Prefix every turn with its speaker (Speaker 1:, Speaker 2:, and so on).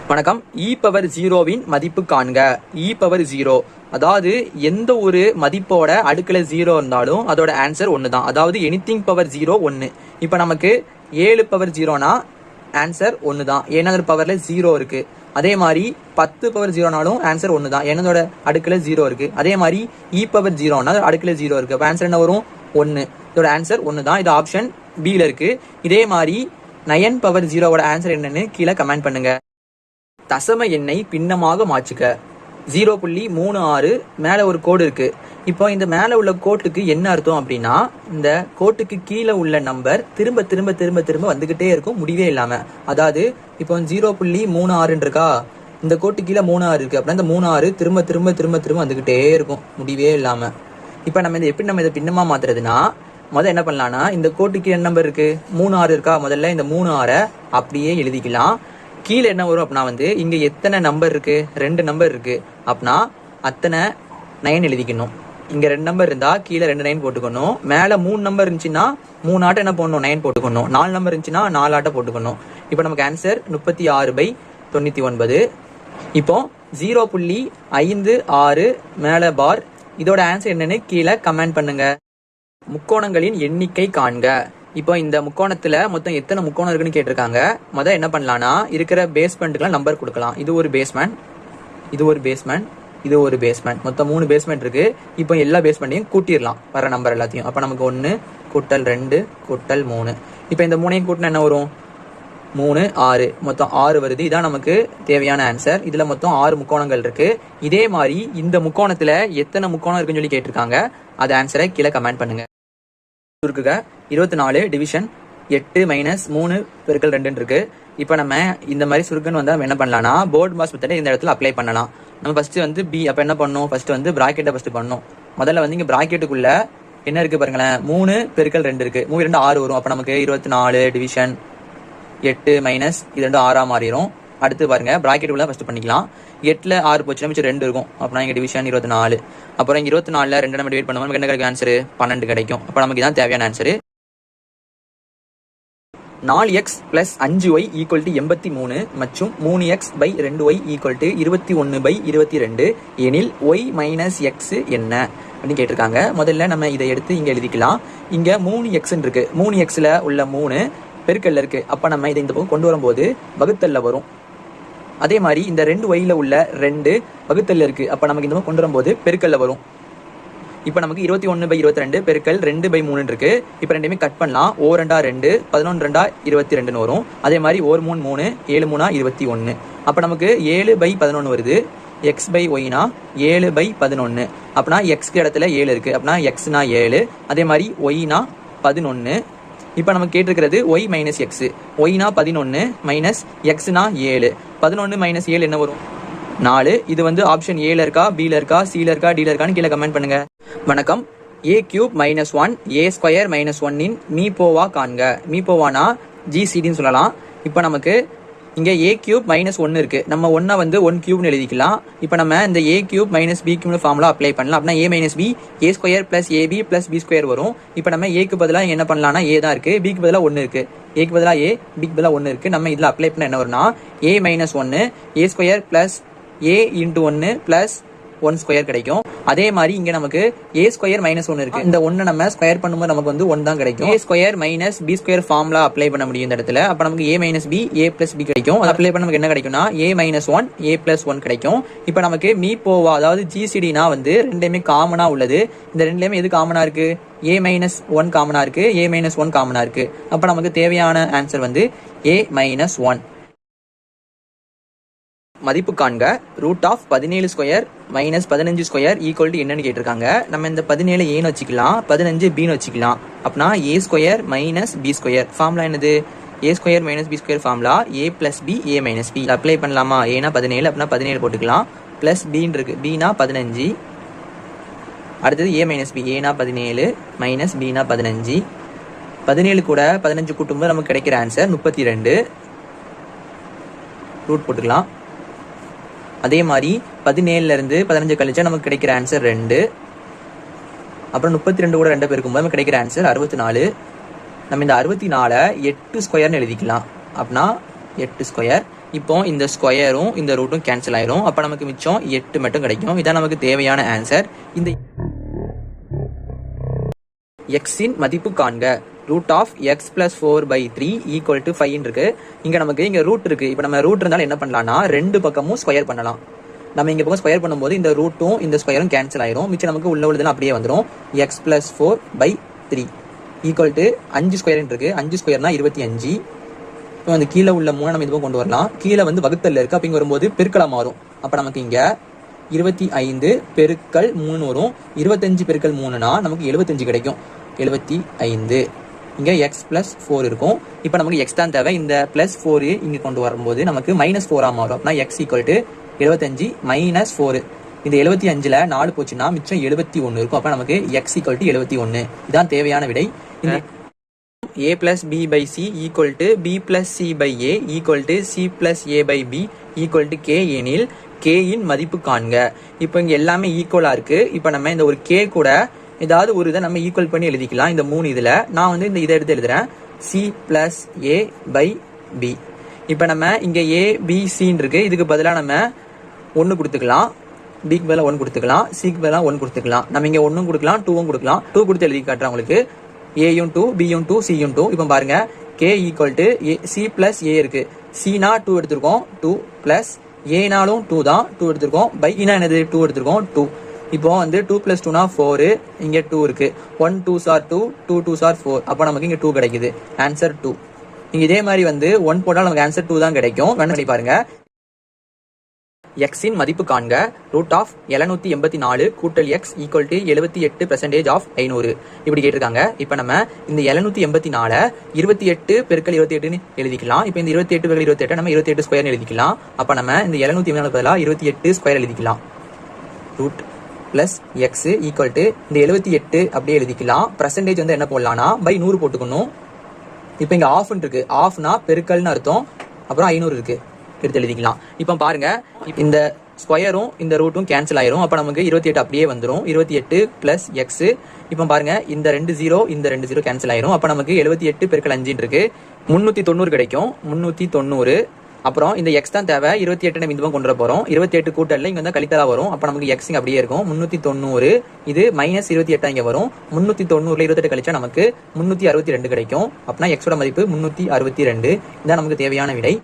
Speaker 1: வணக்கம். e power 0வின் மதிப்பு காண்க. e பவர் 0 அதாவது எந்த ஒரு மதிப்போட அடுக்குல 0 இருந்தாலும் அதோட ஆன்சர் 1 தான். அதாவது எனிதிங் பவர் 0 1. இப்போ நமக்கு 7 பவர் 0னா ஆன்சர் 1 தான், ஏன்னா பவர்ல 0 இருக்கு. அதே மாதிரி 10 பவர் 0நாலும் ஆன்சர் 1 தான், ஏன்னா அடுக்குல 0 இருக்கு. அதே மாதிரி e பவர் 0னா அடுக்குல 0 இருக்கு. அப்போ ஆன்சர் என்ன வரும்? 1. இதோட ஆன்சர் 1 தான். இது ஆப்ஷன் B ல இருக்கு. இதே மாதிரி 9 பவர் 0வோட ஆன்சர் என்னன்னு கீழே கமெண்ட் பண்ணுங்க. தசம எண்ணை பின்னமாக மாற்றுக. 0.36 மேல ஒரு கோடு இருக்கு. இப்போ இந்த மேல உள்ள கோட்டுக்கு என்ன அர்த்தம் அப்படின்னா, இந்த கோட்டுக்கு கீழே உள்ள நம்பர் திரும்ப திரும்ப திரும்ப திரும்ப வந்துகிட்டே இருக்கும், முடிவே இல்லாம. அதாவது இப்போ 0.36 இருக்கா, இந்த கோட்டு கீழே 36 இருக்கு அப்படின்னா இந்த 36 திரும்ப திரும்ப திரும்ப திரும்ப வந்துகிட்டே இருக்கும், முடிவே இல்லாம. இப்போ நம்ம இதை பின்னமா மாத்துறதுன்னா முதல்ல என்ன பண்ணலாம்னா, இந்த கோட்டுக்கு என்ன நம்பர் இருக்கு? 36 இருக்கா. முதல்ல இந்த 36 அப்படியே எழுதிக்கலாம். கீழே என்ன வரும் அப்படின்னா இங்க எத்தனை நம்பர் இருக்கு? 2 நம்பர் இருக்கு. அப்படின்னா அத்தனை 9 எழுதிக்கணும். இங்க 2 நம்பர் இருந்தா கீழே 2 9 போட்டுக்கணும். மேல 3 நம்பர் இருந்துச்சுன்னா 3 ஆட்டை என்ன போடணும்? 9 போட்டுக்கணும். 4 நம்பர் இருந்துச்சுன்னா 4 ஆட்டை போட்டுக்கணும். இப்போ நமக்கு ஆன்சர் 36/99. இப்போ 0.56 மேல பார். இதோட ஆன்சர் என்னன்னு கீழே கமெண்ட் பண்ணுங்க. முக்கோணங்களின் எண்ணிக்கை காண்க. இப்போ இந்த முக்கோணத்துல மொத்தம் எத்தனை முக்கோணம் இருக்குன்னு கேட்டிருக்காங்க. முதல் என்ன பண்ணலாம்னா, இருக்கிற பேஸ்மெண்ட்டுக்குலாம் நம்பர் கொடுக்கலாம். இது ஒரு பேஸ்மெண்ட், இது ஒரு பேஸ்மெண்ட், இது ஒரு பேஸ்மெண்ட், மொத்தம் 3 பேஸ்மெண்ட் இருக்கு. இப்போ எல்லா பேஸ்மெண்ட்டையும் கூட்டிடலாம், வர நம்பர் எல்லாத்தையும். அப்போ நமக்கு 1 கூட்டல் 2 கூட்டல் 3. இப்போ இந்த 3ஐயும் கூட்டினா என்ன வரும்? 3 6, மொத்தம் 6 வருது. இதான் நமக்கு தேவையான ஆன்சர். இதுல மொத்தம் 6 முக்கோணங்கள் இருக்கு. இதே மாதிரி இந்த முக்கோணத்துல எத்தனை முக்கோணம் இருக்குன்னு சொல்லி கேட்டிருக்காங்க. அது ஆன்சரை கீழே கமெண்ட் பண்ணுங்க. சுருக்குக 24 டிவிஷன் 8 மைனஸ் 3 பெருக்கல் 2 இருக்கு. இப்போ நம்ம இந்த மாதிரி சுருக்குன்னு வந்தா என்ன பண்ணலாம்னா, போர்ட் மாஸ் மெத்தடை இந்த இடத்துல அப்ளை பண்ணலாம். நம்ம ஃபர்ஸ்ட் பி. அப்போ என்ன பண்ணணும்? ஃபர்ஸ்ட் பிராக்கெட்டை ஃபர்ஸ்ட் பண்ணணும். முதல்ல இங்க பிராக்கெட்டுக்குள்ள என்ன இருக்கு பாருங்களேன், 3 பெருக்கல் 2 இருக்கு. 3 2 6 வரும். அப்போ நமக்கு 24 டிவிஷன் 8 மைனஸ் இது 2 6 மாறிடும். அடுத்து பாருங்க, பிராக்கெட்டுக்குள்ள ஃபர்ஸ்ட் பண்ணிக்கலாம். 8ல 6 போச்சுன்னா மிச்சம் 2 இருக்கும். அப்படின்னா இங்க டிவிஷன் 24. அப்புறம் 24ல 2 நம்ம டிவைட் பண்ணுவோம். நமக்கு என்ன கிடைக்கும்? ஆன்சர் 12 கிடைக்கும். அப்போ நமக்கு இதான் தேவையான ஆன்சர். 4x + 5y = 83 மற்றும் 3x/2y = 21/22 எனில் y - x என்ன அப்படின்னு கேட்டிருக்காங்க. முதல்ல நம்ம இதை எடுத்து இங்க எழுதிக்கலாம். இங்க 3x இருக்கு. 3xல உள்ள 3 பெருக்கல்ல இருக்கு. அப்ப நம்ம இதை இந்த பக்கம் கொண்டு வரும்போது வகுத்தல்ல வரும். அதே மாதிரி இந்த 2yல உள்ள 2 வகுத்தல்ல இருக்கு. அப்ப நமக்கு இந்த பக்கம் கொண்டு வரும்போது பெருக்கல்ல வரும். இப்போ நமக்கு 21/22 பெருக்கல் 2/3 இருக்கு. இப்போ ரெண்டுமே கட் பண்ணலாம். 2 2 11 2 22 வரும். அதே மாதிரி 1 3 3 7 3 21. அப்ப நமக்கு 7/11 வருது. x/yனா 7/11. அப்படின்னா x இடத்துல 7 இருக்கு. அப்படின்னா xனா 7. அதே மாதிரி yனா 11. இப்போ நமக்கு கேட்டிருக்கிறது y - x. yனா 11 மைனஸ் xனா 7. 11 - 7 என்ன வரும்? 4. இது ஆப்ஷன் A ல இருக்கா, B ல இருக்கா, C ல இருக்கா, D ல இருக்கான்னு கீழே கமெண்ட் பண்ணுங்க. வணக்கம். a³ - 1 a² - 1 இன் மீபோவா காண்க. மீபோவானா GCDன்னு சொல்லலாம். இப்போ நமக்கு இங்க a³ - 1 இருக்கு. நம்ம 1 1³ எழுதிக்கலாம். இப்போ நம்ம இந்த a³ - b³ ஃபார்முலா அப்ளை பண்ணலாம். அப்படின்னா a - b a² + ab + b² வரும். இப்போ நம்ம a க்கு பதிலாக என்ன பண்ணலாம்னா, a தான் இருக்கு. b க்கு பதிலாக 1 இருக்கு. a க்கு பதிலாக a, b க்கு பதிலாக 1 இருக்கு. நம்ம இதுல அப்ளை பண்ண என்ன வரும்னா, a - 1 a² + a × 1 + 1² கிடைக்கும். அதே மாதிரி இங்க நமக்கு a² - 1 இருக்கு. இந்த 1 நம்ம ஸ்கொயர் பண்ணும்போது நமக்கு 1 தான் கிடைக்கும். a² - b² ஃபார்முலா அப்ளை பண்ண முடியும் இந்த இடத்துல. அப்ப நமக்கு a - b a + b கிடைக்கும். அது அப்ளை பண்ண நமக்கு என்ன கிடைக்கும்னா, a - 1 a + 1 கிடைக்கும். இப்போ நமக்கு மீபோவா அதாவது GCDனா ரெண்டுமே காமனா உள்ளது. இந்த ரெண்டுலயுமே எது காமனா இருக்கு? a - 1 காமனா இருக்கு, a - 1 காமனா இருக்கு. அப்ப நமக்கு தேவையான ஆன்சர் a - 1. மதிப்பு காண்க. √17² - 15² என்னன்னு கேட்டிருக்காங்க. நம்ம இந்த 17 ஏன்னு வச்சுக்கலாம், 15 பின்னு வச்சுக்கலாம். அப்படின்னா a² - b² ஃபார்முலா என்னது? a² - b² formula a + b a - b. Apply பண்ணலாமா? ஏனா 17 அப்படின்னா 17 போட்டுக்கலாம். பிளஸ் பின்னு இருக்கு, bனா 15. அடுத்தது a - b, ஏனா 17 மைனஸ் bனா 15. 17 கூட 15 கூட்டும்போது நமக்கு கிடைக்கிற ஆன்சர் 32. ரூட் போட்டுக்கலாம். அதே மாதிரி 17ல இருந்து 15 கழிச்சா நமக்கு கிடைக்கிற ஆன்சர் 2. அப்புறம் 32 கூட 2 பெருக்கும்போது நமக்கு கிடைக்கிற ஆன்சர் 64. நம்ம இந்த 64 8² எழுதிக்கலாம். அப்படின்னா 8². இப்போ இந்த ஸ்கொயரும் இந்த ரூட்டும் கேன்சல் ஆயிரும். அப்போ நமக்கு மிச்சம் 8 மட்டும் கிடைக்கும். இதான் நமக்கு தேவையான ஆன்சர். இந்த எக்ஸின் மதிப்பு காண்க. Root of x plus 4/3 equal to 5 இருக்கு. இங்க ரூட் இருக்கு. இப்போ நம்ம ரூட் இருந்தாலும் என்ன பண்ணலாம்னா ரெண்டு பக்கமும் ஸ்கொயர் பண்ணலாம். நம்ம இங்க பக்கம் ஸ்கொயர் பண்ணும்போது இந்த ரூட்டும் இந்த ஸ்கொயரும் கேன்சல் ஆயிரும். மிச்சம் நமக்கு உள்ள உள்ளதெல்லாம் அப்படியே வந்துடும். X plus 4/3 equal to 5 square இருக்கு. 5 ஸ்கொயர்னா 25. இப்போ அந்த கீழே உள்ள 3 நம்ம இதுவும் கொண்டு வரலாம். கீழே வந்து வகுத்தல் இருக்கு. அப்போ இங்க வரும்போது பெருக்கலா மாறும். அப்போ நமக்கு இங்க 25 பெருக்கல் 3 வரும். 25 பெருக்கல் 3னா நமக்கு 75 கிடைக்கும். 75. இங்க எக்ஸ் பிளஸ் 4 இருக்கும். இப்போ நமக்கு எக்ஸ் தான் தேவை. இந்த பிளஸ் 4 இங்க கொண்டு வரும்போது நமக்கு -4 மாறும். அப்படின்னா எக்ஸ் ஈக்குவல் டு 75 - 4. இந்த 75ல 4 போச்சுன்னா மிச்சம் 71 இருக்கும். அப்ப நமக்கு எக்ஸ் ஈக்குவல் டு 71. இதான் தேவையான விடை. இந்த a plus b by c equal to b plus c by a equal to c plus a by b equal to k எனில் k இன் மதிப்பு காண்க. இப்போ இங்க எல்லாமே ஈக்குவலா இருக்கு. இப்போ நம்ம இந்த ஒரு k கூட ஏதாவது ஒரு இதை நம்ம ஈக்குவல் பண்ணி எழுதிக்கலாம். இந்த 3 இதுல நான் வந்து இந்த இதை எடுத்து எழுதுறேன். c plus a by b. இப்போ நம்ம இங்க a b c இருக்கு. இதுக்கு பதிலா நம்ம 1 கொடுத்துக்கலாம். b க்கு பதிலா 1 கொடுத்துக்கலாம். c க்கு பதிலா 1 கொடுத்துக்கலாம். நம்ம இங்க 1 கொடுக்கலாம், 2 கொடுக்கலாம். 2 கொடுத்து எழுதி காட்டுறேன் உங்களுக்கு. ஏயும் 2, பியும் 2, சியும் 2. இப்போ பாருங்க k equal to c plus a இருக்கு. cனா 2 எடுத்திருக்கோம், 2 பிளஸ் ஏனாலும் 2 தான், 2 எடுத்திருக்கோம். பைனா என்னது 2 எடுத்திருக்கோம், 2. இப்போ வந்து 2 பிளஸ் 2னா 4. இங்க 2 இருக்கு. 1 2s are 2, 2 2s are 4. அப்போ நமக்கு இங்க 2 கிடைக்குது. ஆன்சர் 2. நீங்க இதே மாதிரி வந்து 1 போட்டால் நமக்கு ஆன்சர் 2 தான் கிடைக்கும். பண்ணி பாருங்க. எக்ஸின் மதிப்பு காண்க. ரூட் ஆஃப் 784 கூட்டல் எக்ஸ் ஈக்குவல் டு 78% ஆஃப் 500 இப்படி கேட்டிருக்காங்க. இப்போ நம்ம இந்த 784 28 பெருக்கல் 28ன்னு எழுதிக்கலாம். இப்போ இந்த 28 பெருக்கல் 28 நம்ம 28 ஸ்கொயர்னு எழுதிக்கலாம். அப்போ நம்ம இந்த 784 பதிலாக 28 ஸ்கொயர் எழுதிக்கலாம். Root plus x equal to இந்த 78 அப்படியே எழுதிக்கலாம். பர்சன்டேஜ் வந்து என்ன போடலாம்னா பை 100 போட்டுக்கணும். இப்போ இங்க ஆஃப்னு இருக்கு. ஆஃப்னா பெருக்கல்னு அர்த்தம். அப்புறம் 500 இருக்கு. எடுத்து எழுதிக்கலாம். இப்போ பாருங்க இந்த ஸ்கொயரும் இந்த ரூட்டும் கேன்சல் ஆயிரும். அப்போ நமக்கு 28 அப்படியே வந்துடும். 28 பிளஸ் எக்ஸ். இப்போ பாருங்க இந்த 2 0 இந்த 2 0 கேன்சல் ஆயிரும். அப்போ நமக்கு 78 பெருக்கல் 5 இருக்கு. 390 கிடைக்கும். 390. அப்புறம் இந்த எக்ஸ் தான் தேவை. 28 நம்ம இந்த பக்கம் கொண்டு வர போறோம். 28 கூட்டல்ல இங்க வந்து கழித்தலா வரும். அப்போ நமக்கு எக்ஸ் அப்படியே இருக்கும். 390. இது -28 இங்க வரும். 390ல 28 கழிச்சா நமக்கு 362 கிடைக்கும். அப்படின்னா எக்ஸோட மதிப்பு 362. இதான் நமக்கு தேவையான விடை.